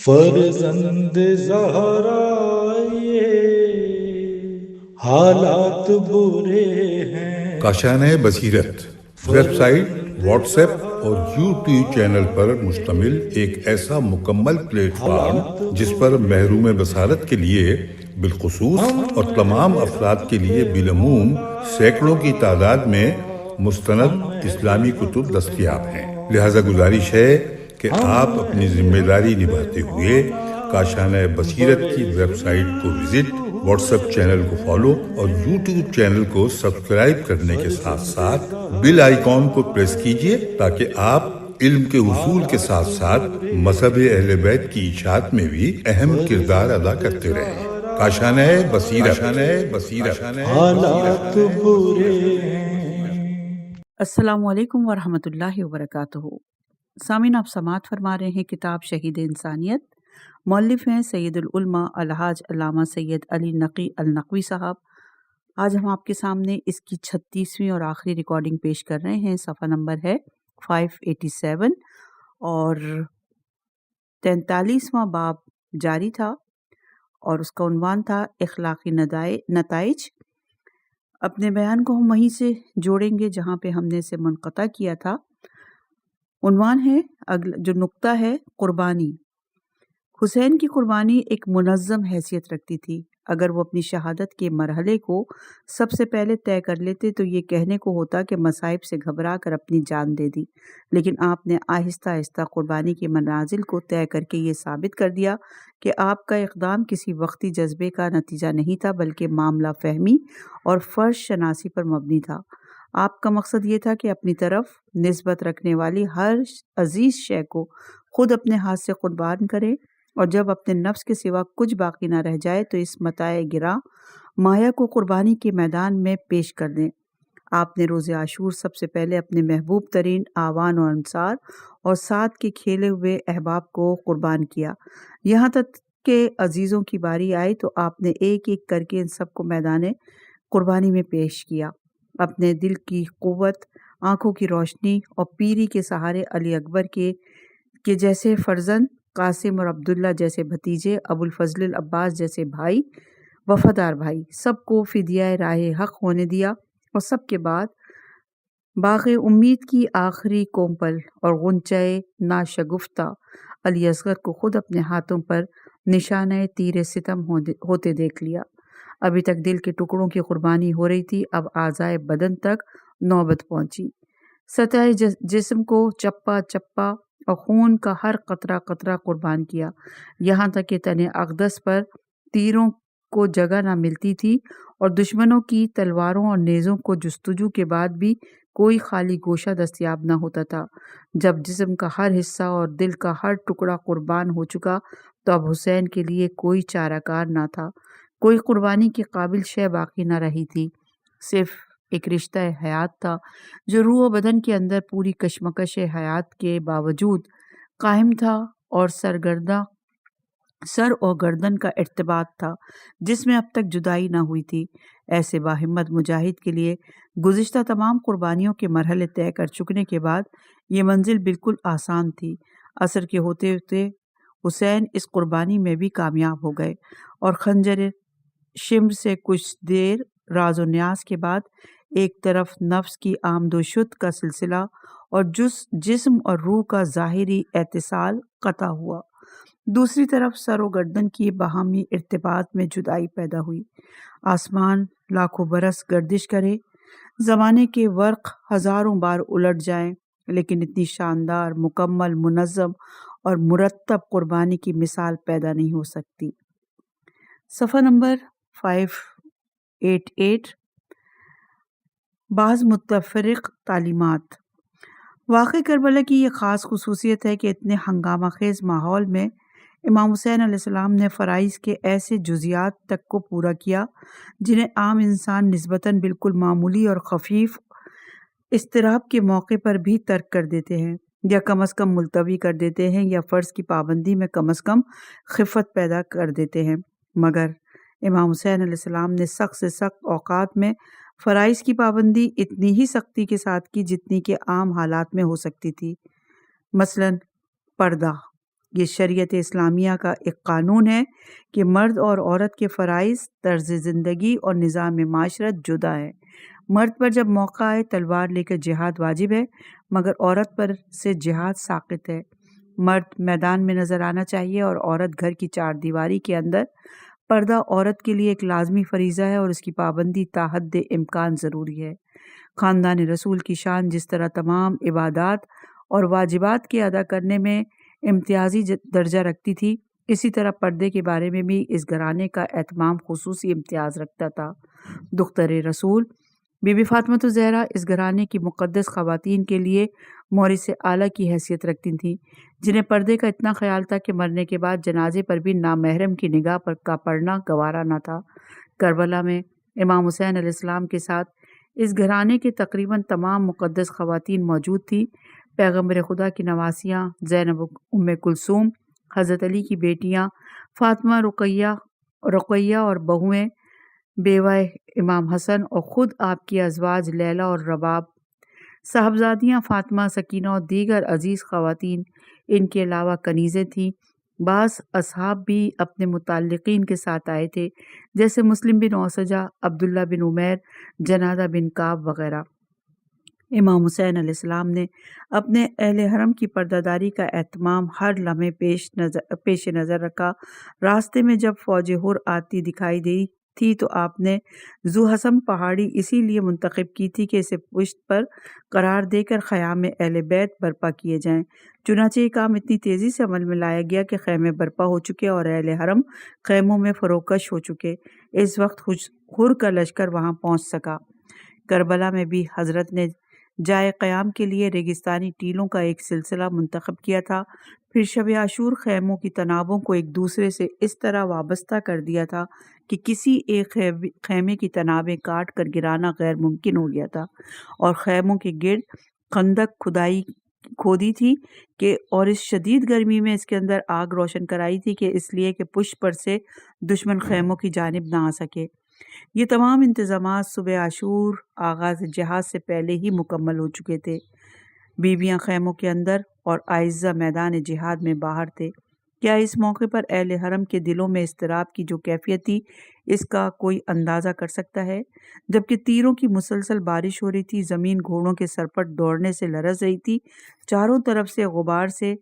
فرزند زہرا یہ حالات برے ہیں۔ کاشانۂ بصیرت ویب سائٹ، واٹس ایپ اور یوٹیوب چینل پر مشتمل ایک ایسا مکمل پلیٹ فارم جس پر محروم بصارت کے لیے بالخصوص اور تمام افراد کے لیے بالعموم سینکڑوں کی تعداد میں مستند اسلامی کتب دستیاب ہیں۔ لہذا گزارش ہے کہ آپ اپنی ذمہ داری نبھاتے ہوئے کاشانۂ بصیرت کی ویب سائٹ کو وزٹ، واٹس ایپ چینل کو فالو اور یوٹیوب چینل کو سبسکرائب کرنے کے ساتھ ساتھ بیل آئیکن کو پریس کیجئے تاکہ آپ علم کے حصول کے ساتھ ساتھ مذہب اہل بیت کی اشاعت میں بھی اہم کردار ادا کرتے رہیں۔ کاشانۂ بصیرت۔ حالات برے ہیں۔ السلام علیکم ورحمۃ اللہ وبرکاتہ۔ سامعین، آپ سماعت فرما رہے ہیں کتاب شہید انسانیت، مؤلف ہیں سید العلماء الحاج علامہ سید علی نقی النقوی صاحب۔ آج ہم آپ کے سامنے اس کی 36ویں اور آخری ریکارڈنگ پیش کر رہے ہیں۔ صفحہ نمبر ہے 587 اور 43واں باب جاری تھا اور اس کا عنوان تھا اخلاقی نتائج۔ اپنے بیان کو ہم وہیں سے جوڑیں گے جہاں پہ ہم نے اسے منقطع کیا تھا۔ عنوان ہے، جو نقطہ ہے، قربانی۔ حسین کی قربانی ایک منظم حیثیت رکھتی تھی۔ اگر وہ اپنی شہادت کے مرحلے کو سب سے پہلے طے کر لیتے تو یہ کہنے کو ہوتا کہ مصائب سے گھبرا کر اپنی جان دے دی، لیکن آپ نے آہستہ آہستہ قربانی کے منازل کو طے کر کے یہ ثابت کر دیا کہ آپ کا اقدام کسی وقتی جذبے کا نتیجہ نہیں تھا بلکہ معاملہ فہمی اور فرض شناسی پر مبنی تھا۔ آپ کا مقصد یہ تھا کہ اپنی طرف نسبت رکھنے والی ہر عزیز شے کو خود اپنے ہاتھ سے قربان کرے، اور جب اپنے نفس کے سوا کچھ باقی نہ رہ جائے تو اس متاع گراں مایا کو قربانی کے میدان میں پیش کر دیں۔ آپ نے روز عاشور سب سے پہلے اپنے محبوب ترین آوان و انصار اور ساتھ کے کھیلے ہوئے احباب کو قربان کیا۔ یہاں تک کہ عزیزوں کی باری آئی تو آپ نے ایک ایک کر کے ان سب کو میدان قربانی میں پیش کیا۔ اپنے دل کی قوت، آنکھوں کی روشنی اور پیری کے سہارے علی اکبر کے جیسے فرزند، قاسم اور عبداللہ جیسے بھتیجے، ابو الفضل العباس جیسے بھائی، وفادار بھائی، سب کو فدیہ راہ حق ہونے دیا، اور سب کے بعد باغ امید کی آخری کومپل اور غنچۂ ناشگفتہ علی اصغر کو خود اپنے ہاتھوں پر نشانۂ تیر ستم ہوتے دیکھ لیا۔ ابھی تک دل کے ٹکڑوں کی قربانی ہو رہی تھی، اب اعضائے بدن تک نوبت پہنچی۔ سطح جسم کو چپا چپا اور خون کا ہر قطرہ قطرہ قربان کیا، یہاں تک کہ تن اقدس پر تیروں کو جگہ نہ ملتی تھی اور دشمنوں کی تلواروں اور نیزوں کو جستجو کے بعد بھی کوئی خالی گوشہ دستیاب نہ ہوتا تھا۔ جب جسم کا ہر حصہ اور دل کا ہر ٹکڑا قربان ہو چکا تو اب حسین کے لیے کوئی چارہ کار نہ تھا، کوئی قربانی کے قابل شے باقی نہ رہی تھی، صرف ایک رشتہ حیات تھا جو روح و بدن کے اندر پوری کشمکش حیات کے باوجود قائم تھا، اور سر اور گردن کا ارتباط تھا جس میں اب تک جدائی نہ ہوئی تھی۔ ایسے باہمت مجاہد کے لیے گزشتہ تمام قربانیوں کے مرحلے طے کر چکنے کے بعد یہ منزل بالکل آسان تھی۔ عصر کے ہوتے ہوتے حسین اس قربانی میں بھی کامیاب ہو گئے، اور خنجر شمر سے کچھ دیر راز و نیاز کے بعد ایک طرف نفس کی آمد و شد کا سلسلہ اور جسم اور روح کا ظاہری اتصال قطع ہوا، دوسری طرف سر و گردن کی باہمی ارتباط میں جدائی پیدا ہوئی۔ آسمان لاکھوں برس گردش کرے، زمانے کے ورق ہزاروں بار الٹ جائیں، لیکن اتنی شاندار، مکمل، منظم اور مرتب قربانی کی مثال پیدا نہیں ہو سکتی۔ صفحہ نمبر 588۔ بعض متفرق تعلیمات۔ واقع کربلا کی یہ خاص خصوصیت ہے کہ اتنے ہنگامہ خیز ماحول میں امام حسین علیہ السلام نے فرائض کے ایسے جزیات تک کو پورا کیا جنہیں عام انسان نسبتاً بالکل معمولی اور خفیف اضطراب کے موقع پر بھی ترک کر دیتے ہیں، یا کم از کم ملتوی کر دیتے ہیں، یا فرض کی پابندی میں کم از کم خفت پیدا کر دیتے ہیں۔ مگر امام حسین علیہ السلام نے سخت سے سخت اوقات میں فرائض کی پابندی اتنی ہی سختی کے ساتھ کی جتنی کہ عام حالات میں ہو سکتی تھی۔ مثلاً پردہ، یہ شریعت اسلامیہ کا ایک قانون ہے کہ مرد اور عورت کے فرائض، طرز زندگی اور نظام معاشرت جدا ہے۔ مرد پر جب موقع آئے تلوار لے کر جہاد واجب ہے، مگر عورت پر سے جہاد ساقط ہے۔ مرد میدان میں نظر آنا چاہیے اور عورت گھر کی چار دیواری کے اندر۔ پردہ عورت کے لیے ایک لازمی فریضہ ہے اور اس کی پابندی تا حد امکان ضروری ہے۔ خاندان رسول کی شان جس طرح تمام عبادات اور واجبات کے ادا کرنے میں امتیازی درجہ رکھتی تھی، اسی طرح پردے کے بارے میں بھی اس گھرانے کا اہتمام خصوصی امتیاز رکھتا تھا۔ دختر رسول بی بی فاطمہ الزہرا اس گھرانے کی مقدس خواتین کے لیے مورث اعلیٰ کی حیثیت رکھتی تھیں، جنہیں پردے کا اتنا خیال تھا کہ مرنے کے بعد جنازے پر بھی نامحرم کی نگاہ پر کا پڑنا گوارا نہ تھا۔ کربلا میں امام حسین علیہ السلام کے ساتھ اس گھرانے کے تقریباً تمام مقدس خواتین موجود تھیں۔ پیغمبر خدا کی نواسیاں زینب، ام کلثوم، حضرت علی کی بیٹیاں فاطمہ، رقیہ اور بہویں بیوہ امام حسن، اور خود آپ کی ازواج لیلا اور رباب، صاحبزادیاں فاطمہ، سکینہ اور دیگر عزیز خواتین، ان کے علاوہ کنیزیں تھیں۔ بعض اصحاب بھی اپنے متعلقین کے ساتھ آئے تھے، جیسے مسلم بن اوسجہ، عبداللہ بن عمیر، جنادہ بن کعب وغیرہ۔ امام حسین علیہ السلام نے اپنے اہل حرم کی پردہ داری کا اہتمام ہر لمحے پیش نظر رکھا۔ راستے میں جب فوج ہر آتی دکھائی دی تھی تو آپ نے ذو حسم پہاڑی اسی لیے منتخب کی تھی کہ اسے پشت پر قرار دے کر خیام اہل بیت برپا کیے جائیں۔ چنانچہ یہ کام اتنی تیزی سے عمل میں لایا گیا کہ خیمے برپا ہو چکے اور اہل حرم خیموں میں فروکش ہو چکے۔ اس وقت ہر کا لشکر وہاں پہنچ سکا۔ کربلا میں بھی حضرت نے جائے قیام کے لیے ریگستانی ٹیلوں کا ایک سلسلہ منتخب کیا تھا۔ پھر شب عاشور خیموں کی تنابوں کو ایک دوسرے سے اس طرح وابستہ کر دیا تھا کہ کسی ایک خیمے کی تنابیں کاٹ کر گرانا غیر ممکن ہو گیا تھا، اور خیموں کے گرد خندق کھودی تھی کہ اور اس شدید گرمی میں اس کے اندر آگ روشن کرائی تھی کہ اس لیے کہ پشت پر سے دشمن خیموں کی جانب نہ آ سکے۔ یہ تمام انتظامات صبح عاشور آغاز جہاد سے پہلے ہی مکمل ہو چکے تھے۔ بیویاں خیموں کے اندر اور اعزہ میدان جہاد میں باہر تھے۔ کیا اس موقع پر اہل حرم کے دلوں میں اضطراب کی جو کیفیت تھی، اس کا کوئی اندازہ کر سکتا ہے؟ جبکہ تیروں کی مسلسل بارش ہو رہی تھی، زمین گھوڑوں کے سرپٹ دوڑنے سے لرز رہی تھی، چاروں طرف سے غبار سے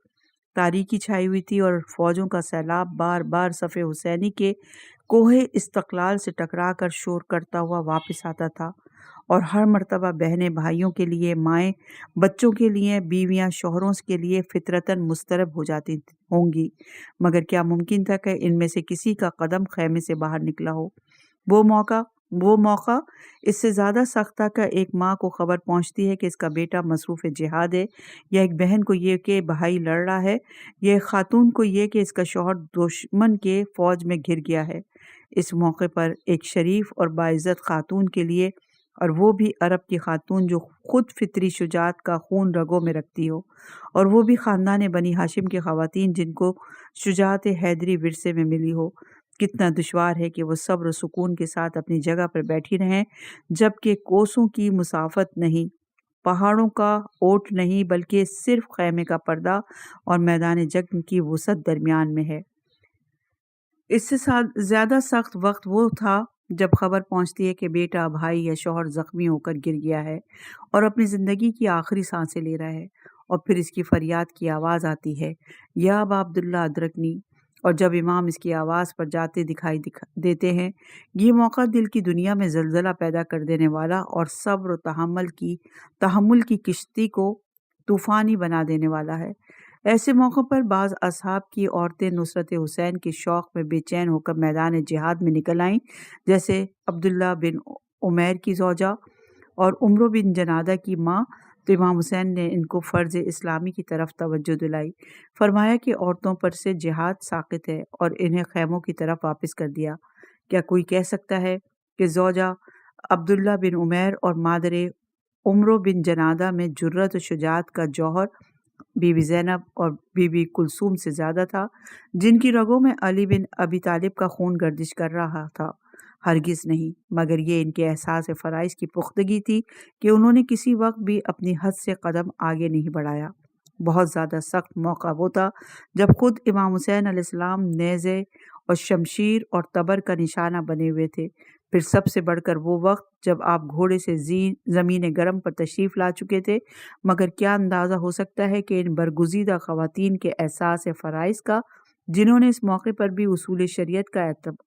تاریکی چھائی ہوئی تھی، اور فوجوں کا سیلاب بار بار صف حسینی کے کوہ استقلال سے ٹکرا کر شور کرتا ہوا واپس آتا تھا، اور ہر مرتبہ بہنیں بھائیوں کے لیے، مائیں بچوں کے لیے، بیویاں شوہروں کے لیے فطرتاً مضطرب ہو جاتی ہوں گی، مگر کیا ممکن تھا کہ ان میں سے کسی کا قدم خیمے سے باہر نکلا ہو؟ وہ موقع اس سے زیادہ سخت تھا کہ ایک ماں کو خبر پہنچتی ہے کہ اس کا بیٹا مصروف جہاد ہے، یا ایک بہن کو یہ کہ بھائی لڑ رہا ہے، یا ایک خاتون کو یہ کہ اس کا شوہر دشمن کے فوج میں گھر گیا ہے۔ اس موقع پر ایک شریف اور باعزت خاتون کے لیے، اور وہ بھی عرب کی خاتون جو خود فطری شجاعت کا خون رگوں میں رکھتی ہو، اور وہ بھی خاندان بنی ہاشم کی خواتین جن کو شجاعت حیدری ورثے میں ملی ہو، کتنا دشوار ہے کہ وہ صبر و سکون کے ساتھ اپنی جگہ پر بیٹھی رہیں، جبکہ کوسوں کی مسافت نہیں، پہاڑوں کا اوٹ نہیں، بلکہ صرف خیمے کا پردہ اور میدان جنگ کی وسعت درمیان میں ہے۔ اس سے زیادہ سخت وقت وہ تھا جب خبر پہنچتی ہے کہ بیٹا، بھائی یا شوہر زخمی ہو کر گر گیا ہے اور اپنی زندگی کی آخری سانسیں لے رہا ہے، اور پھر اس کی فریاد کی آواز آتی ہے، یا ابا عبداللہ ادرکنی، اور جب امام اس کی آواز پر جاتے دکھائی دیتے ہیں، یہ موقع دل کی دنیا میں زلزلہ پیدا کر دینے والا اور صبر و تحمل کی کشتی کو طوفانی بنا دینے والا ہے۔ ایسے موقع پر بعض اصحاب کی عورتیں نصرت حسین کے شوق میں بے چین ہو کر میدان جہاد میں نکل آئیں، جیسے عبداللہ بن عمیر کی زوجہ اور عمرو بن جنادہ کی ماں۔ تو امام حسین نے ان کو فرض اسلامی کی طرف توجہ دلائی، فرمایا کہ عورتوں پر سے جہاد ساقط ہے اور انہیں خیموں کی طرف واپس کر دیا۔ کیا کوئی کہہ سکتا ہے کہ زوجہ عبداللہ بن عمیر اور مادر عمرو بن جنادہ میں جرأت و شجاعت کا جوہر بی بی زینب اور بی بی کلثوم سے زیادہ تھا، جن کی رگوں میں علی بن ابی طالب کا خون گردش کر رہا تھا؟ ہرگز نہیں، مگر یہ ان کے احساس فرائض کی پختگی تھی کہ انہوں نے کسی وقت بھی اپنی حد سے قدم آگے نہیں بڑھایا۔ بہت زیادہ سخت موقع وہ تھا جب خود امام حسین علیہ السلام نیزے اور شمشیر اور تبر کا نشانہ بنے ہوئے تھے۔ پھر سب سے بڑھ کر وہ وقت جب آپ گھوڑے سے زمین گرم پر تشریف لا چکے تھے، مگر کیا اندازہ ہو سکتا ہے کہ ان برگزیدہ خواتین کے احساس فرائض کا، جنہوں نے اس موقع پر بھی اصول شریعت کا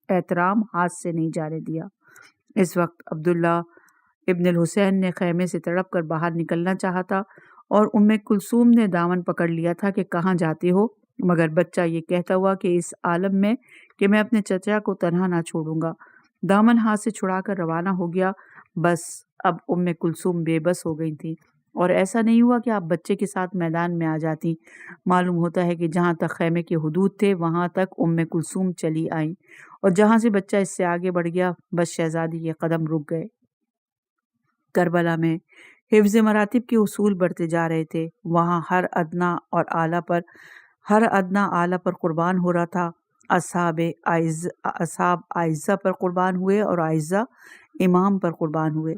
احترام ہاتھ سے نہیں جانے دیا۔ اس وقت عبداللہ ابن الحسین نے خیمے سے تڑپ کر باہر نکلنا چاہا تھا اور کلثوم نے دامن پکڑ لیا تھا کہ کہاں جاتے ہو، مگر بچہ یہ کہتا ہوا کہ اس عالم میں کہ میں اپنے چچا کو تنہا نہ چھوڑوں گا، دامن ہاتھ سے چھڑا کر روانہ ہو گیا۔ بس اب کلثوم بے بس ہو گئی تھی، اور ایسا نہیں ہوا کہ آپ بچے کے ساتھ میدان میں آ جاتی۔ معلوم ہوتا ہے کہ جہاں تک خیمے کے حدود تھے وہاں تک کلثوم چلی آئیں، اور جہاں سے بچہ اس سے آگے بڑھ گیا بس شہزادی کے قدم رک گئے۔ کربلا میں حفظ مراتب کے اصول بڑھتے جا رہے تھے، وہاں ہر ادنا اعلیٰ پر قربان ہو رہا تھا۔ اصحاب اعزہ پر قربان ہوئے اور اعزہ امام پر قربان ہوئے،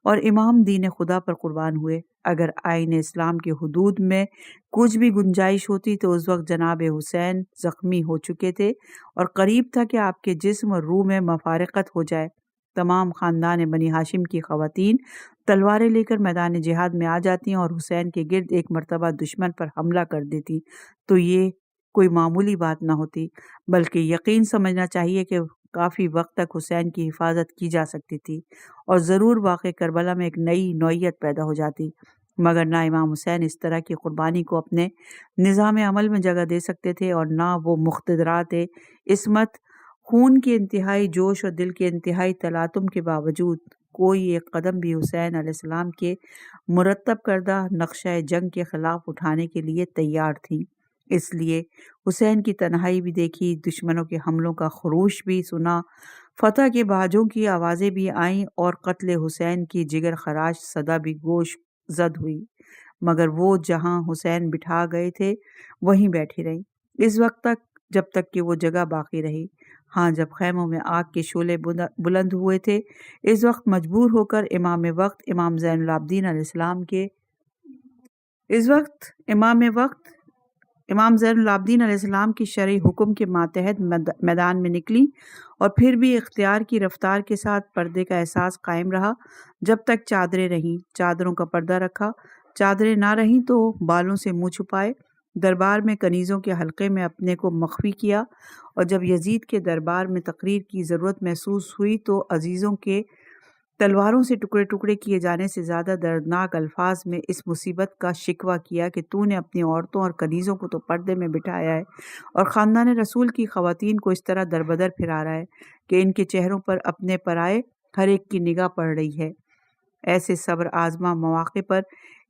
اور امام دین خدا پر قربان ہوئے۔ اگر آئین اسلام کے حدود میں کچھ بھی گنجائش ہوتی تو اس وقت جناب حسین زخمی ہو چکے تھے اور قریب تھا کہ آپ کے جسم اور روح میں مفارقت ہو جائے۔ تمام خاندان بنی ہاشم کی خواتین تلواریں لے کر میدان جہاد میں آ جاتی اور حسین کے گرد ایک مرتبہ دشمن پر حملہ کر دیتی تو یہ کوئی معمولی بات نہ ہوتی، بلکہ یقین سمجھنا چاہیے کہ کافی وقت تک حسین کی حفاظت کی جا سکتی تھی اور ضرور واقع کربلا میں ایک نئی نوعیت پیدا ہو جاتی، مگر نہ امام حسین اس طرح کی قربانی کو اپنے نظام عمل میں جگہ دے سکتے تھے، اور نہ وہ مقتدرات عصمت، خون کے انتہائی جوش اور دل کے انتہائی تلاطم کے باوجود کوئی ایک قدم بھی حسین علیہ السلام کے مرتب کردہ نقشہ جنگ کے خلاف اٹھانے کے لیے تیار تھیں۔ اس لیے حسین کی تنہائی بھی دیکھی، دشمنوں کے حملوں کا خروش بھی سنا، فتح کے باجوں کی آوازیں بھی آئیں، اور قتل حسین کی جگر خراش صدا بھی گوش زد ہوئی، مگر وہ جہاں حسین بٹھا گئے تھے وہیں بیٹھی رہیں اس وقت تک جب تک کہ وہ جگہ باقی رہی۔ ہاں، جب خیموں میں آگ کے شعلے بلند ہوئے تھے، اس وقت مجبور ہو کر امام وقت امام زین العابدین علیہ السلام کی شرعی حکم کے ماتحت میدان میں نکلی، اور پھر بھی اختیار کی رفتار کے ساتھ پردے کا احساس قائم رہا۔ جب تک چادریں رہیں چادروں کا پردہ رکھا، چادریں نہ رہیں تو بالوں سے منہ چھپائے، دربار میں کنیزوں کے حلقے میں اپنے کو مخفی کیا، اور جب یزید کے دربار میں تقریر کی ضرورت محسوس ہوئی تو عزیزوں کے تلواروں سے ٹکڑے ٹکڑے کیے جانے سے زیادہ دردناک الفاظ میں اس مصیبت کا شکوہ کیا کہ تو نے اپنی عورتوں اور کنیزوں کو تو پردے میں بٹھایا ہے، اور خاندان رسول کی خواتین کو اس طرح دربدر پھرا رہا ہے کہ ان کے چہروں پر اپنے پرائے ہر ایک کی نگاہ پڑ رہی ہے۔ ایسے صبر آزما مواقع پر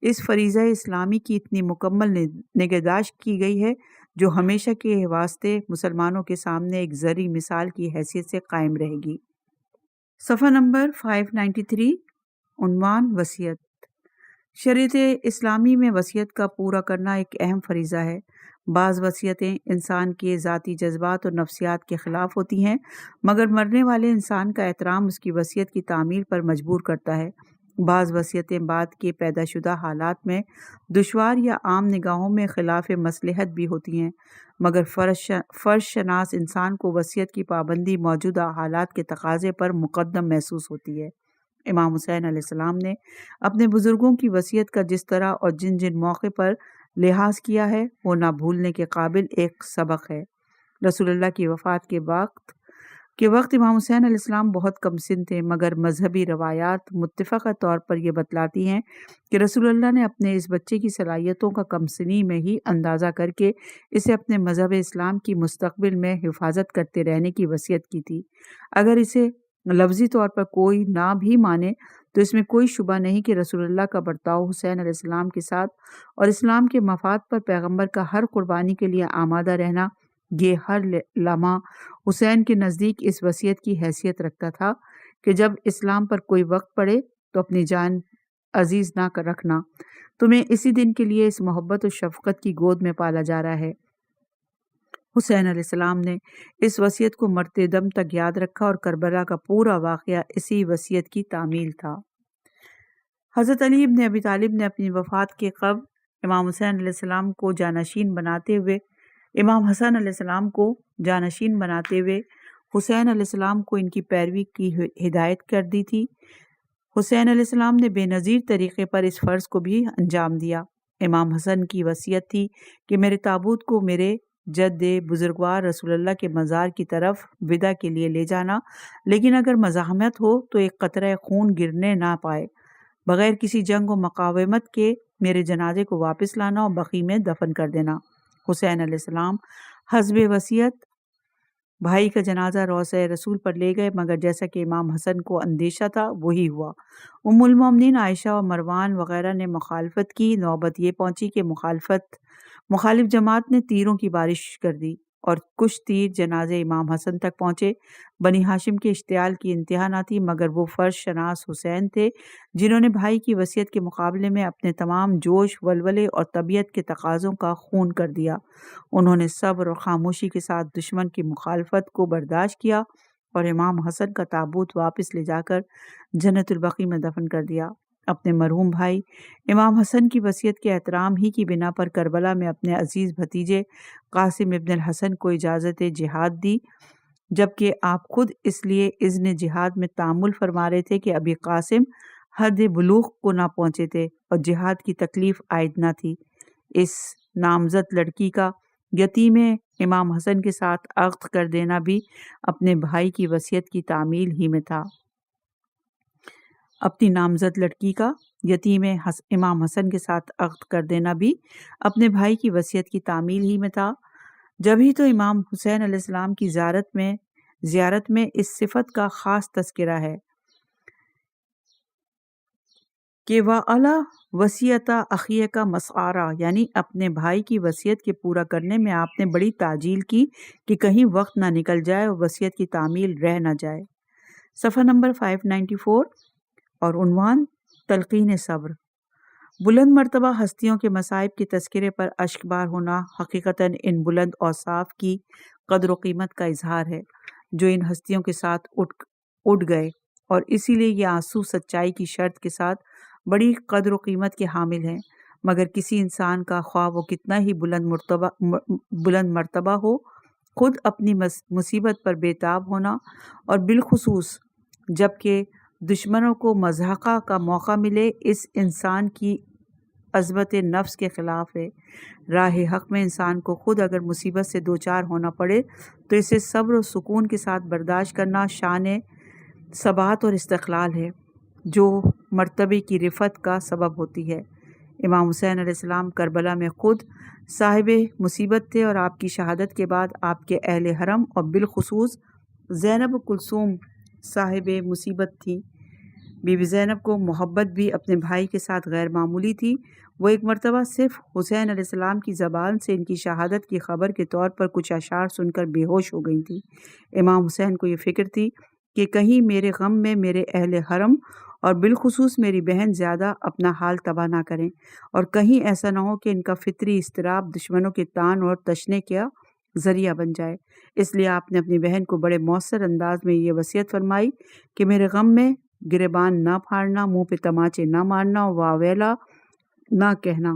اس فریضہ اسلامی کی اتنی مکمل نگہداشت کی گئی ہے جو ہمیشہ کے واسطے مسلمانوں کے سامنے ایک زرعی مثال کی حیثیت سے قائم رہے گی۔ صفحہ نمبر 593، عنوان وصیت۔ شریعت اسلامی میں وصیت کا پورا کرنا ایک اہم فریضہ ہے۔ بعض وصیتیں انسان کے ذاتی جذبات اور نفسیات کے خلاف ہوتی ہیں، مگر مرنے والے انسان کا احترام اس کی وصیت کی تعمیل پر مجبور کرتا ہے۔ بعض وصیتیں بعد کے پیدا شدہ حالات میں دشوار یا عام نگاہوں میں خلاف مصلحت بھی ہوتی ہیں، مگر فرض شناس انسان کو وصیت کی پابندی موجودہ حالات کے تقاضے پر مقدم محسوس ہوتی ہے۔ امام حسین علیہ السلام نے اپنے بزرگوں کی وصیت کا جس طرح اور جن جن موقع پر لحاظ کیا ہے وہ نہ بھولنے کے قابل ایک سبق ہے۔ رسول اللہ کی وفات کے وقت امام حسین علیہ السلام بہت کم سن تھے، مگر مذہبی روایات متفقہ طور پر یہ بتلاتی ہیں کہ رسول اللہ نے اپنے اس بچے کی صلاحیتوں کا کم سنی میں ہی اندازہ کر کے اسے اپنے مذہب اسلام کی مستقبل میں حفاظت کرتے رہنے کی وصیت کی تھی۔ اگر اسے لفظی طور پر کوئی نہ بھی مانے تو اس میں کوئی شبہ نہیں کہ رسول اللہ کا برتاؤ حسین علیہ السلام کے ساتھ اور اسلام کے مفاد پر پیغمبر کا ہر قربانی کے لیے آمادہ رہنا، یہ ہر لمحہ حسین کے نزدیک اس وصیت کی حیثیت رکھتا تھا کہ جب اسلام پر کوئی وقت پڑے تو اپنی جان عزیز نہ کر رکھنا، تمہیں اسی دن کے لیے اس محبت و شفقت کی گود میں پالا جا رہا ہے۔ حسین علیہ السلام نے اس وصیت کو مرتے دم تک یاد رکھا، اور کربلا کا پورا واقعہ اسی وصیت کی تعمیل تھا۔ حضرت علی ابن ابی طالب نے اپنی وفات کے قبل امام حسین علیہ السلام کو جانشین بناتے ہوئے امام حسن علیہ السلام کو جانشین بناتے ہوئے حسین علیہ السلام کو ان کی پیروی کی ہدایت کر دی تھی۔ حسین علیہ السلام نے بے نظیر طریقے پر اس فرض کو بھی انجام دیا۔ امام حسن کی وصیت تھی کہ میرے تابوت کو میرے جد بزرگوار رسول اللہ کے مزار کی طرف ودا کے لیے لے جانا، لیکن اگر مزاحمت ہو تو ایک قطرہ خون گرنے نہ پائے۔ بغیر کسی جنگ و مقاومت کے میرے جنازے کو واپس لانا اور بقیع میں دفن کر دینا۔ حسین علیہ السلام حسب وصیت بھائی کا جنازہ روضہ رسول پر لے گئے، مگر جیسا کہ امام حسن کو اندیشہ تھا وہی ہوا۔ ام المومنین عائشہ اور مروان وغیرہ نے مخالفت کی۔ نوبت یہ پہنچی کہ مخالف جماعت نے تیروں کی بارش کر دی اور کچھ تیر جنازے امام حسن تک پہنچے۔ بنی ہاشم کے اشتعال کی انتہا نہ تھی، مگر وہ فرض شناس حسین تھے جنہوں نے بھائی کی وصیت کے مقابلے میں اپنے تمام جوش ولولے اور طبیعت کے تقاضوں کا خون کر دیا۔ انہوں نے صبر اور خاموشی کے ساتھ دشمن کی مخالفت کو برداشت کیا اور امام حسن کا تابوت واپس لے جا کر جنت البقیع میں دفن کر دیا۔ اپنے مرحوم بھائی امام حسن کی وصیت کے احترام ہی کی بنا پر کربلا میں اپنے عزیز بھتیجے قاسم ابن الحسن کو اجازت جہاد دی، جبکہ آپ خود اس لیے اذن جہاد میں تامل فرما رہے تھے کہ ابھی قاسم حد بلوغ کو نہ پہنچے تھے اور جہاد کی تکلیف عائد نہ تھی۔ اس نامزد لڑکی کا یتیم امام حسن کے ساتھ عقد کر دینا بھی اپنے بھائی کی وصیت کی تعمیل ہی میں تھا۔ اپنی نامزد لڑکی کا یتیم امام حسن کے ساتھ عقد کر دینا بھی اپنے بھائی کی وصیت کی تعمیل ہی میں تھا۔ جبھی تو امام حسین علیہ السلام کی زیارت میں اس صفت کا خاص تذکرہ ہے کہ وَعَلَى وَصِيَّةَ أَخِيكَ مَسْعَرًا، یعنی اپنے بھائی کی وصیت کے پورا کرنے میں آپ نے بڑی تعجیل کی کہ کہیں وقت نہ نکل جائے اور وصیت کی تعمیل رہ نہ جائے۔ صفحہ نمبر 594 اور عنوان تلقین صبر۔ بلند مرتبہ ہستیوں کے مصائب کے تذکرے پر اشک بار ہونا حقیقتاً ان بلند اوصاف کی قدر و قیمت کا اظہار ہے جو ان ہستیوں کے ساتھ اٹھ گئے، اور اسی لیے یہ آنسو سچائی کی شرط کے ساتھ بڑی قدر و قیمت کے حامل ہیں۔ مگر کسی انسان کا خواہ وہ کتنا ہی بلند مرتبہ ہو، خود اپنی مصیبت پر بےتاب ہونا، اور بالخصوص جبکہ دشمنوں کو مضحکہ کا موقع ملے، اس انسان کی عظمت نفس کے خلاف ہے۔ راہ حق میں انسان کو خود اگر مصیبت سے دوچار ہونا پڑے تو اسے صبر و سکون کے ساتھ برداشت کرنا شان ثبات اور استقلال ہے، جو مرتبے کی رفعت کا سبب ہوتی ہے۔ امام حسین علیہ السلام کربلا میں خود صاحب مصیبت تھے، اور آپ کی شہادت کے بعد آپ کے اہل حرم اور بالخصوص زینب کلثوم صاحب مصیبت تھی۔ بی بی زینب کو محبت بھی اپنے بھائی کے ساتھ غیر معمولی تھی۔ وہ ایک مرتبہ صرف حسین علیہ السلام کی زبان سے ان کی شہادت کی خبر کے طور پر کچھ اشعار سن کر بے ہوش ہو گئی تھی۔ امام حسین کو یہ فکر تھی کہ کہیں میرے غم میں میرے اہل حرم اور بالخصوص میری بہن زیادہ اپنا حال تباہ نہ کریں، اور کہیں ایسا نہ ہو کہ ان کا فطری اضطراب دشمنوں کے طعن اور تشنے کا ذریعہ بن جائے۔ اس لیے آپ نے اپنی بہن کو بڑے مؤثر انداز میں یہ وصیت فرمائی کہ میرے غم میں گریبان نہ پھاڑنا، منہ پہ تماچے نہ مارنا، واویلا نہ کہنا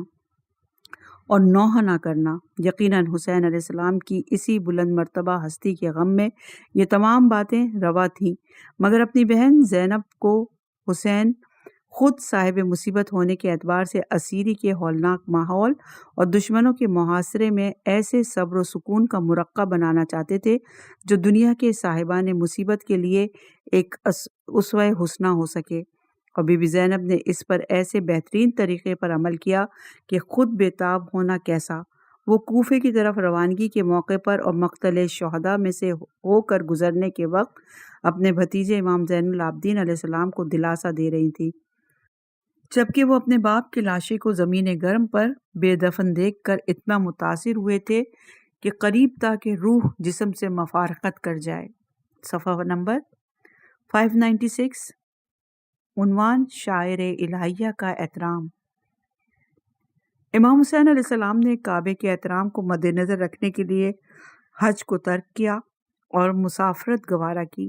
اور نوحہ نہ کرنا۔ یقیناً حسین علیہ السلام کی اسی بلند مرتبہ ہستی کے غم میں یہ تمام باتیں روا تھیں، مگر اپنی بہن زینب کو حسین خود صاحب مصیبت ہونے کے اعتبار سے اسیری کے ہولناک ماحول اور دشمنوں کے محاصرے میں ایسے صبر و سکون کا مرقع بنانا چاہتے تھے جو دنیا کے صاحبان مصیبت کے لیے ایک اسوہ حسنہ ہو سکے، اور بی بی زینب نے اس پر ایسے بہترین طریقے پر عمل کیا کہ خود بےتاب ہونا کیسا، وہ کوفے کی طرف روانگی کے موقع پر اور مقتل شہداء میں سے ہو کر گزرنے کے وقت اپنے بھتیجے امام زین العابدین علیہ السلام کو دلاسا دے رہی تھی، جبکہ وہ اپنے باپ کی لاشے کو زمین گرم پر بے دفن دیکھ کر اتنا متاثر ہوئے تھے کہ قریب تھا کہ روح جسم سے مفارقت کر جائے۔ صفحہ نمبر 596 عنوان شاعر الہیہ کا احترام۔ امام حسین علیہ السلام نے کعبے کے احترام کو مد نظر رکھنے کے لیے حج کو ترک کیا اور مسافرت گوارا کی،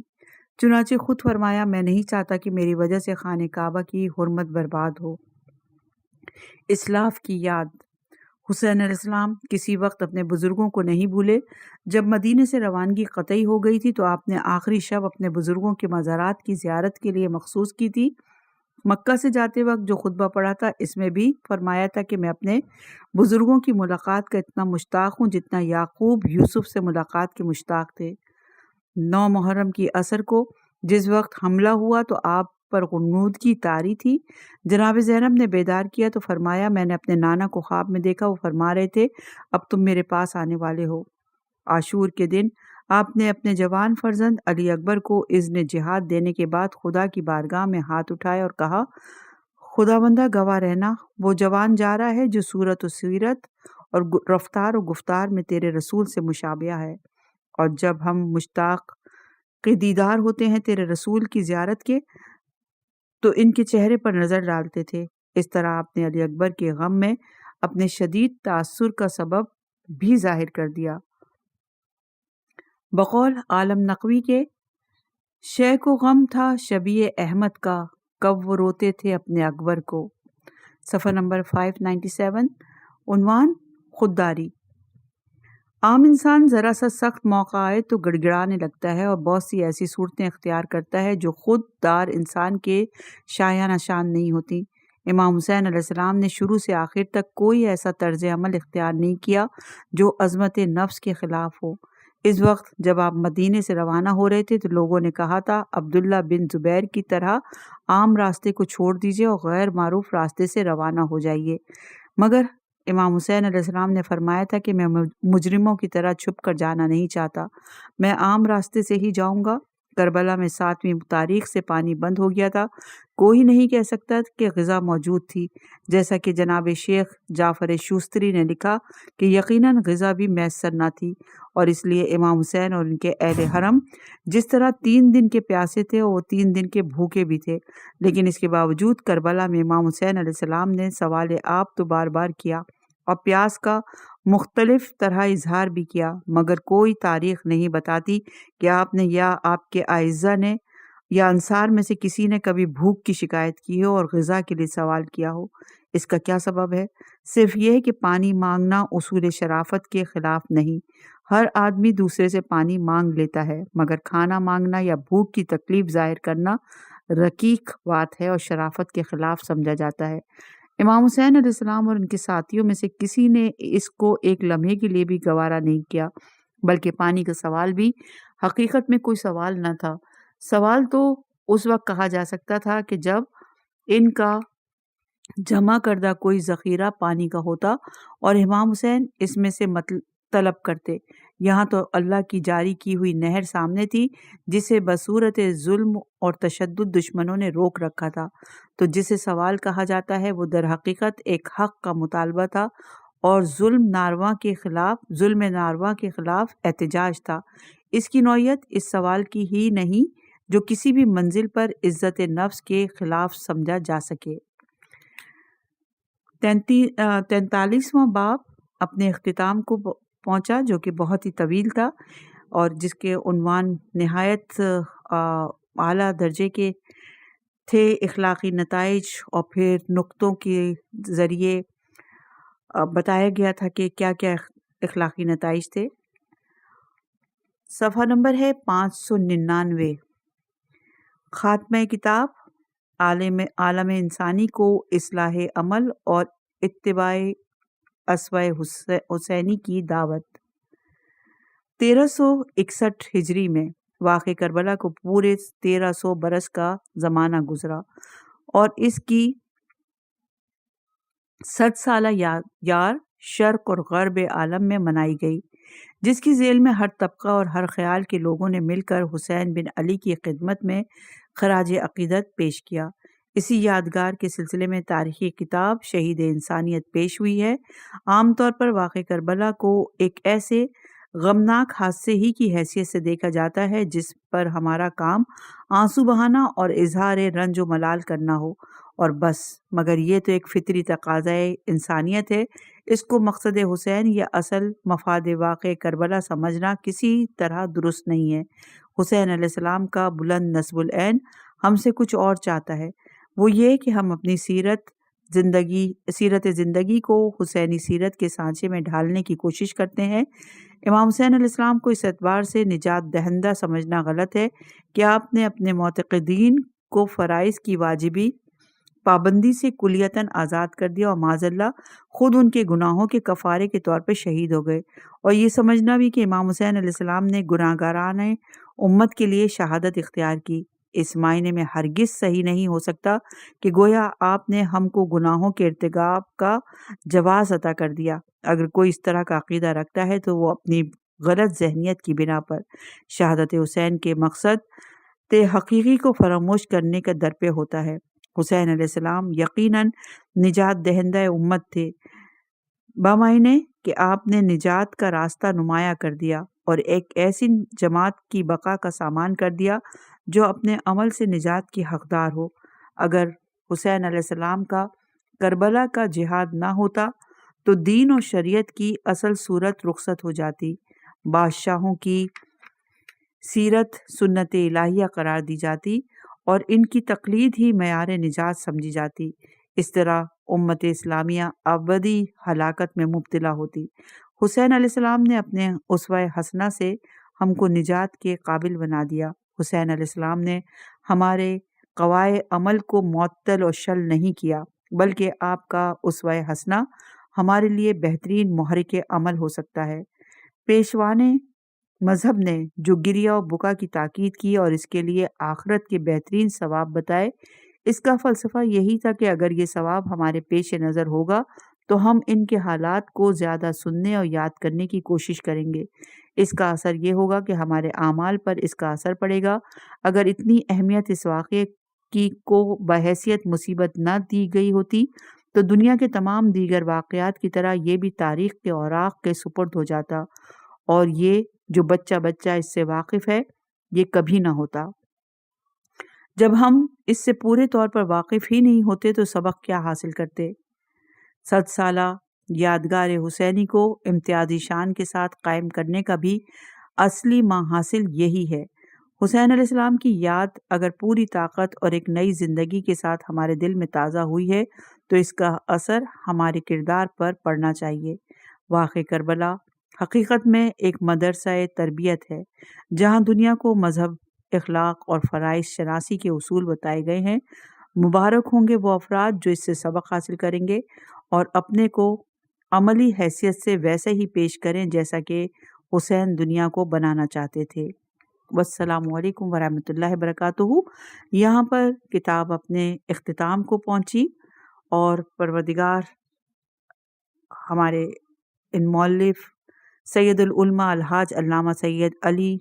چنانچہ خود فرمایا، میں نہیں چاہتا کہ میری وجہ سے خانہ کعبہ کی حرمت برباد ہو۔ اسلاف کی یاد حسین علیہ السلام کسی وقت اپنے بزرگوں کو نہیں بھولے۔ جب مدینے سے روانگی قطعی ہو گئی تھی تو آپ نے آخری شب اپنے بزرگوں کے مزارات کی زیارت کے لیے مخصوص کی تھی۔ مکہ سے جاتے وقت جو خطبہ پڑھا تھا اس میں بھی فرمایا تھا کہ میں اپنے بزرگوں کی ملاقات کا اتنا مشتاق ہوں جتنا یعقوب یوسف سے ملاقات کے مشتاق تھے۔ 9 محرم کی عصر کو جس وقت حملہ ہوا تو آپ پر غنودگی طاری تھی۔ جناب زینب نے بیدار کیا تو فرمایا میں نے اپنے نانا کو خواب میں دیکھا، وہ فرما رہے تھے اب تم میرے پاس آنے والے ہو۔ عاشور کے دن آپ نے اپنے جوان فرزند علی اکبر کو اذن جہاد دینے کے بعد خدا کی بارگاہ میں ہاتھ اٹھائے اور کہا خداوندہ گواہ رہنا وہ جوان جا رہا ہے جو صورت و سیرت اور رفتار و گفتار میں تیرے رسول سے مشابہ ہے، اور جب ہم مشتاق کے دیدار ہوتے ہیں تیرے رسول کی زیارت کے تو ان کے چہرے پر نظر ڈالتے تھے۔ اس طرح آپ نے علی اکبر کے غم میں اپنے شدید تاثر کا سبب بھی ظاہر کر دیا۔ بقول عالم نقوی کے شے کو غم تھا شبیہ احمد کا، کب وہ روتے تھے اپنے اکبر کو۔ صفحہ نمبر 597۔ عنوان خودداری۔ عام انسان ذرا سا سخت موقع آئے تو گڑ گڑانے لگتا ہے اور بہت سی ایسی صورتیں اختیار کرتا ہے جو خود دار انسان کے شایانہ شان نہیں ہوتی۔ امام حسین علیہ السلام نے شروع سے آخر تک کوئی ایسا طرز عمل اختیار نہیں کیا جو عظمت نفس کے خلاف ہو۔ اس وقت جب آپ مدینے سے روانہ ہو رہے تھے تو لوگوں نے کہا تھا عبداللہ بن زبیر کی طرح عام راستے کو چھوڑ دیجیے اور غیر معروف راستے سے روانہ ہو جائیے، مگر امام حسین علیہ السلام نے فرمایا تھا کہ میں مجرموں کی طرح چھپ کر جانا نہیں چاہتا، میں عام راستے سے ہی جاؤں گا۔ کربلا میں 7ویں تاریخ سے پانی بند ہو گیا تھا، کوئی نہیں کہہ سکتا کہ غذا موجود تھی، جیسا کہ جناب شیخ جعفر شوستری نے لکھا کہ یقیناً غذا بھی میسر نہ تھی، اور اس لیے امام حسین اور ان کے اہل حرم جس طرح 3 دن کے پیاسے تھے وہ 3 دن کے بھوکے بھی تھے، لیکن اس کے باوجود کربلا میں امام حسین علیہ السلام نے سوال آپ تو بار بار کیا اور پیاس کا مختلف طرح اظہار بھی کیا، مگر کوئی تاریخ نہیں بتاتی کہ آپ نے یا آپ کے اعزہ نے یا انصار میں سے کسی نے کبھی بھوک کی شکایت کی ہو اور غذا کے لیے سوال کیا ہو۔ اس کا کیا سبب ہے؟ صرف یہ ہے کہ پانی مانگنا اصول شرافت کے خلاف نہیں، ہر آدمی دوسرے سے پانی مانگ لیتا ہے، مگر کھانا مانگنا یا بھوک کی تکلیف ظاہر کرنا رقیق بات ہے اور شرافت کے خلاف سمجھا جاتا ہے۔ امام حسین علیہ السلام اور ان کے ساتھیوں میں سے کسی نے اس کو ایک لمحے کے لیے بھی گوارا نہیں کیا، بلکہ پانی کا سوال بھی حقیقت میں کوئی سوال نہ تھا۔ سوال تو اس وقت کہا جا سکتا تھا کہ جب ان کا جمع کردہ کوئی ذخیرہ پانی کا ہوتا اور امام حسین اس میں سے طلب کرتے۔ یہاں تو اللہ کی جاری کی ہوئی نہر سامنے تھی جسے بصورت ظلم اور تشدد دشمنوں نے روک رکھا تھا، تو جسے سوال کہا جاتا ہے وہ در حقیقت ایک حق کا مطالبہ تھا اور ظلم ناروا کے خلاف احتجاج تھا۔ اس کی نوعیت اس سوال کی ہی نہیں جو کسی بھی منزل پر عزت نفس کے خلاف سمجھا جا سکے۔ 43واں باب اپنے اختتام کو پہنچا جو کہ بہت ہی طویل تھا اور جس کے عنوان نہایت اعلیٰ درجے کے تھے، اخلاقی نتائج، اور پھر نقطوں کے ذریعے بتایا گیا تھا کہ کیا کیا اخلاقی نتائج تھے۔ صفحہ نمبر ہے 599۔ خاتمہ کتاب عالم انسانی کو اصلاح عمل اور اتباع اسوہ حسینی کی دعوت۔ 1361 ہجری میں واقع کربلا کو پورے 1300 برس کا زمانہ گزرا اور اس کی 100 سالہ یار شرق اور غرب عالم میں منائی گئی، جس کی ذیل میں ہر طبقہ اور ہر خیال کے لوگوں نے مل کر حسین بن علی کی خدمت میں خراج عقیدت پیش کیا۔ اسی یادگار کے سلسلے میں تاریخی کتاب شہید انسانیت پیش ہوئی ہے۔ عام طور پر واقع کربلا کو ایک ایسے غمناک حادثے ہی کی حیثیت سے دیکھا جاتا ہے جس پر ہمارا کام آنسو بہانا اور اظہار رنج و ملال کرنا ہو اور بس، مگر یہ تو ایک فطری تقاضۂ انسانیت ہے۔ اس کو مقصد حسین یا اصل مفاد واقع کربلا سمجھنا کسی طرح درست نہیں ہے۔ حسین علیہ السلام کا بلند نصب العین ہم سے کچھ اور چاہتا ہے، وہ یہ کہ ہم اپنی سیرت سیرت زندگی کو حسینی سیرت کے سانچے میں ڈھالنے کی کوشش کرتے ہیں۔ امام حسین علیہ السلام کو اس اعتبار سے نجات دہندہ سمجھنا غلط ہے کہ آپ نے اپنے معتقدین کو فرائض کی واجبی پابندی سے کلیتاً آزاد کر دیا اور معاذ اللہ خود ان کے گناہوں کے کفارے کے طور پہ شہید ہو گئے، اور یہ سمجھنا بھی کہ امام حسین علیہ السلام نے گناہگاران امت کے لیے شہادت اختیار کی، اس معنی میں ہرگز صحیح نہیں ہو سکتا کہ گویا آپ نے ہم کو گناہوں کے ارتکاب کا جواز عطا کر دیا۔ اگر کوئی اس طرح کا عقیدہ رکھتا ہے تو وہ اپنی غلط ذہنیت کی بنا پر شہادت حسین کے مقصد حقیقی کو فراموش کرنے کا درپے ہوتا ہے۔ حسین علیہ السلام یقیناً نجات دہندہ امت تھے، بامعنی کہ آپ نے نجات کا راستہ نمایاں کر دیا اور ایک ایسی جماعت کی بقا کا سامان کر دیا جو اپنے عمل سے نجات کی حقدار ہو۔ اگر حسین علیہ السلام کا کربلا کا جہاد نہ ہوتا تو دین و شریعت کی اصل صورت رخصت ہو جاتی، بادشاہوں کی سیرت سنت الہیہ قرار دی جاتی اور ان کی تقلید ہی معیار نجات سمجھی جاتی۔ اس طرح امت اسلامیہ ابدی ہلاکت میں مبتلا ہوتی۔ حسین علیہ السلام نے اپنے اسوہ حسنہ سے ہم کو نجات کے قابل بنا دیا۔ حسین علیہ السلام نے ہمارے قواعد عمل کو معطل اور شل نہیں کیا، بلکہ آپ کا اسوہ حسنہ ہمارے لیے بہترین محرک عمل ہو سکتا ہے۔ پیشوانے مذہب نے جو گریہ و بکا کی تاکید کی اور اس کے لیے آخرت کے بہترین ثواب بتائے، اس کا فلسفہ یہی تھا کہ اگر یہ ثواب ہمارے پیش نظر ہوگا تو ہم ان کے حالات کو زیادہ سننے اور یاد کرنے کی کوشش کریں گے۔ اس کا اثر یہ ہوگا کہ ہمارے اعمال پر اس کا اثر پڑے گا۔ اگر اتنی اہمیت اس واقعے کی کو بحیثیت مصیبت نہ دی گئی ہوتی تو دنیا کے تمام دیگر واقعات کی طرح یہ بھی تاریخ کے اوراق کے سپرد ہو جاتا، اور یہ جو بچہ اس سے واقف ہے یہ کبھی نہ ہوتا۔ جب ہم اس سے پورے طور پر واقف ہی نہیں ہوتے تو سبق کیا حاصل کرتے؟ 100 سالہ یادگار حسینی کو امتیازی شان کے ساتھ قائم کرنے کا بھی اصلی محاصل یہی ہے۔ حسین علیہ السلام کی یاد اگر پوری طاقت اور ایک نئی زندگی کے ساتھ ہمارے دل میں تازہ ہوئی ہے تو اس کا اثر ہمارے کردار پر پڑنا چاہیے۔ واقعہ کربلا حقیقت میں ایک مدرسہ تربیت ہے جہاں دنیا کو مذہب، اخلاق اور فرائض شناسی کے اصول بتائے گئے ہیں۔ مبارک ہوں گے وہ افراد جو اس سے سبق حاصل کریں گے اور اپنے کو عملی حیثیت سے ویسے ہی پیش کریں جیسا کہ حسین دنیا کو بنانا چاہتے تھے۔ والسلام علیکم ورحمۃ اللہ وبرکاتہ۔ یہاں پر کتاب اپنے اختتام کو پہنچی اور پروردگار ہمارے ان مؤلف سید العلماء الحاج علامہ سید علی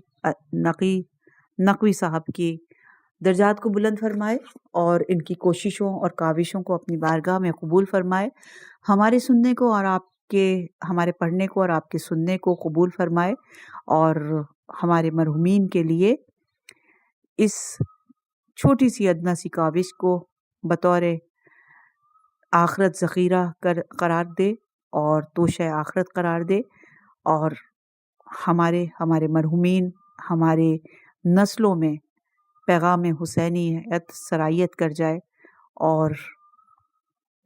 نقوی صاحب کی درجات کو بلند فرمائے اور ان کی کوششوں اور کاوشوں کو اپنی بارگاہ میں قبول فرمائے، ہمارے سننے کو اور ہمارے پڑھنے کو اور آپ کے سننے کو قبول فرمائے، اور ہمارے مرحومین کے لیے اس چھوٹی سی ادنیٰ سی کاوش کو بطور آخرت ذخیرہ قرار دے اور توشہ آخرت قرار دے، اور ہمارے مرحومین ہمارے نسلوں میں پیغام حسینیت سرایت کر جائے، اور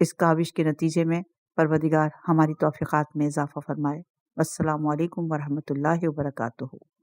اس کاوش کے نتیجے میں پروردگار ہماری توفیقات میں اضافہ فرمائے۔ السلام علیکم ورحمۃ اللہ وبرکاتہ۔